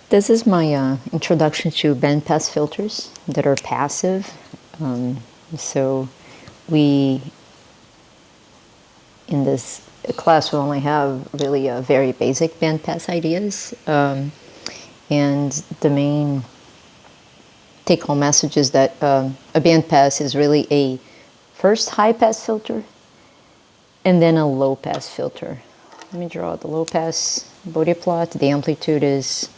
This is my introduction to bandpass filters that are passive. So we, in this class, we only have really very basic bandpass ideas. And the main take-home message is that a bandpass is really a first high-pass filter and then a low-pass filter. Let me draw the low-pass Bode plot. The amplitude is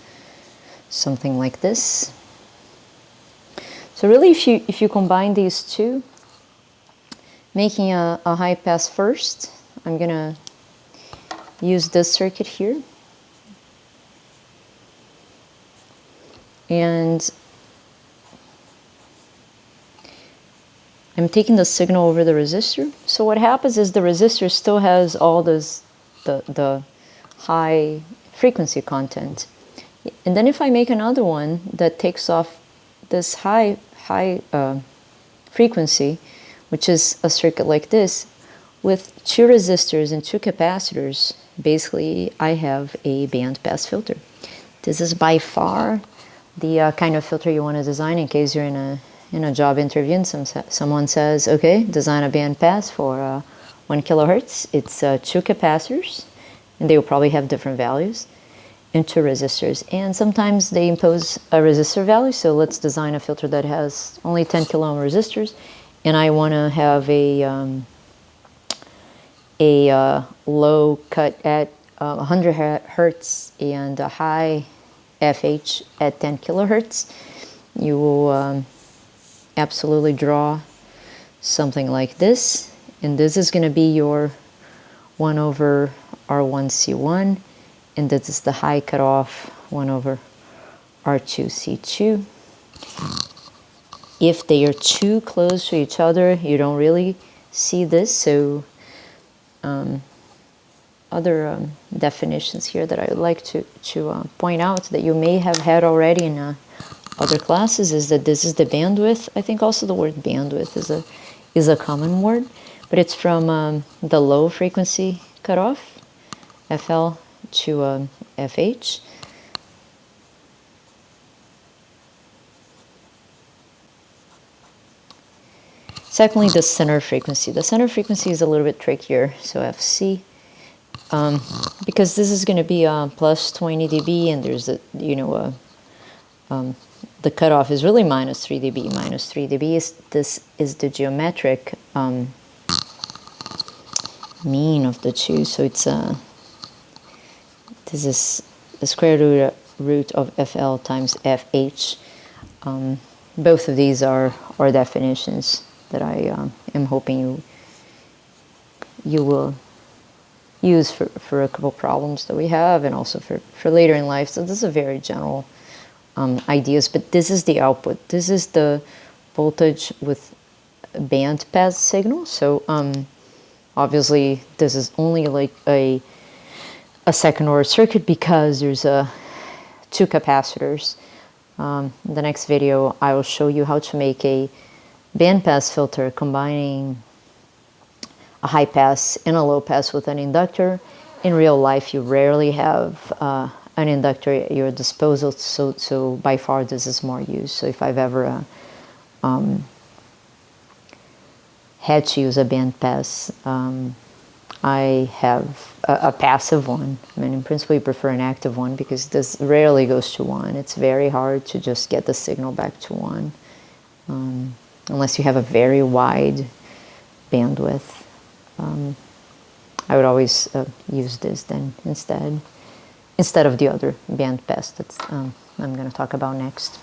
something like this. So really, if you combine these two, making a high pass first, I'm gonna use this circuit here, and I'm taking the signal over the resistor. So what happens is the resistor still has all this the high frequency content. And then if I make another one that takes off this high frequency, which is a circuit like this, with two resistors and two capacitors, basically I have a bandpass filter. This is by far the kind of filter you want to design in case you're in a job interview and someone says, okay, design a bandpass for 1 kilohertz. It's two capacitors, and they will probably have different values, and two resistors. And sometimes they impose a resistor value, so let's design a filter that has only 10 kilo ohm resistors, and I want to have a low cut at 100 hertz and a high FH at 10 kilohertz. You will absolutely draw something like this, and this is going to be your 1 over R1C1, and this is the high cutoff 1 over R2C2. If they are too close to each other, you don't really see this. So other definitions here that I would like to point out that you may have had already in other classes is that this is the bandwidth. I think also the word bandwidth is a common word, but it's from the low frequency cutoff, FL, to FH. Secondly, the center frequency. The center frequency is a little bit trickier, so FC, because this is going to be plus 20 dB, and there's a, the cutoff is really minus 3 dB. Minus 3 dB this is the geometric mean of the two, so it's this is the square root of FL times FH. Both of these are definitions that I am hoping you will use for a couple problems that we have, and also for later in life. So this is a very general ideas, but this is the output. This is the voltage with bandpass signal. So obviously this is only like a second order circuit because there's two capacitors. In the next video I will show you how to make a bandpass filter combining a high pass and a low pass with an inductor. In real life you rarely have an inductor at your disposal, so by far this is more used. So if I've ever had to use a bandpass, I have a passive one. I mean, in principle, you prefer an active one because this rarely goes to 1. It's very hard to just get the signal back to 1, unless you have a very wide bandwidth. I would always use this then instead of the other bandpass that I'm going to talk about next.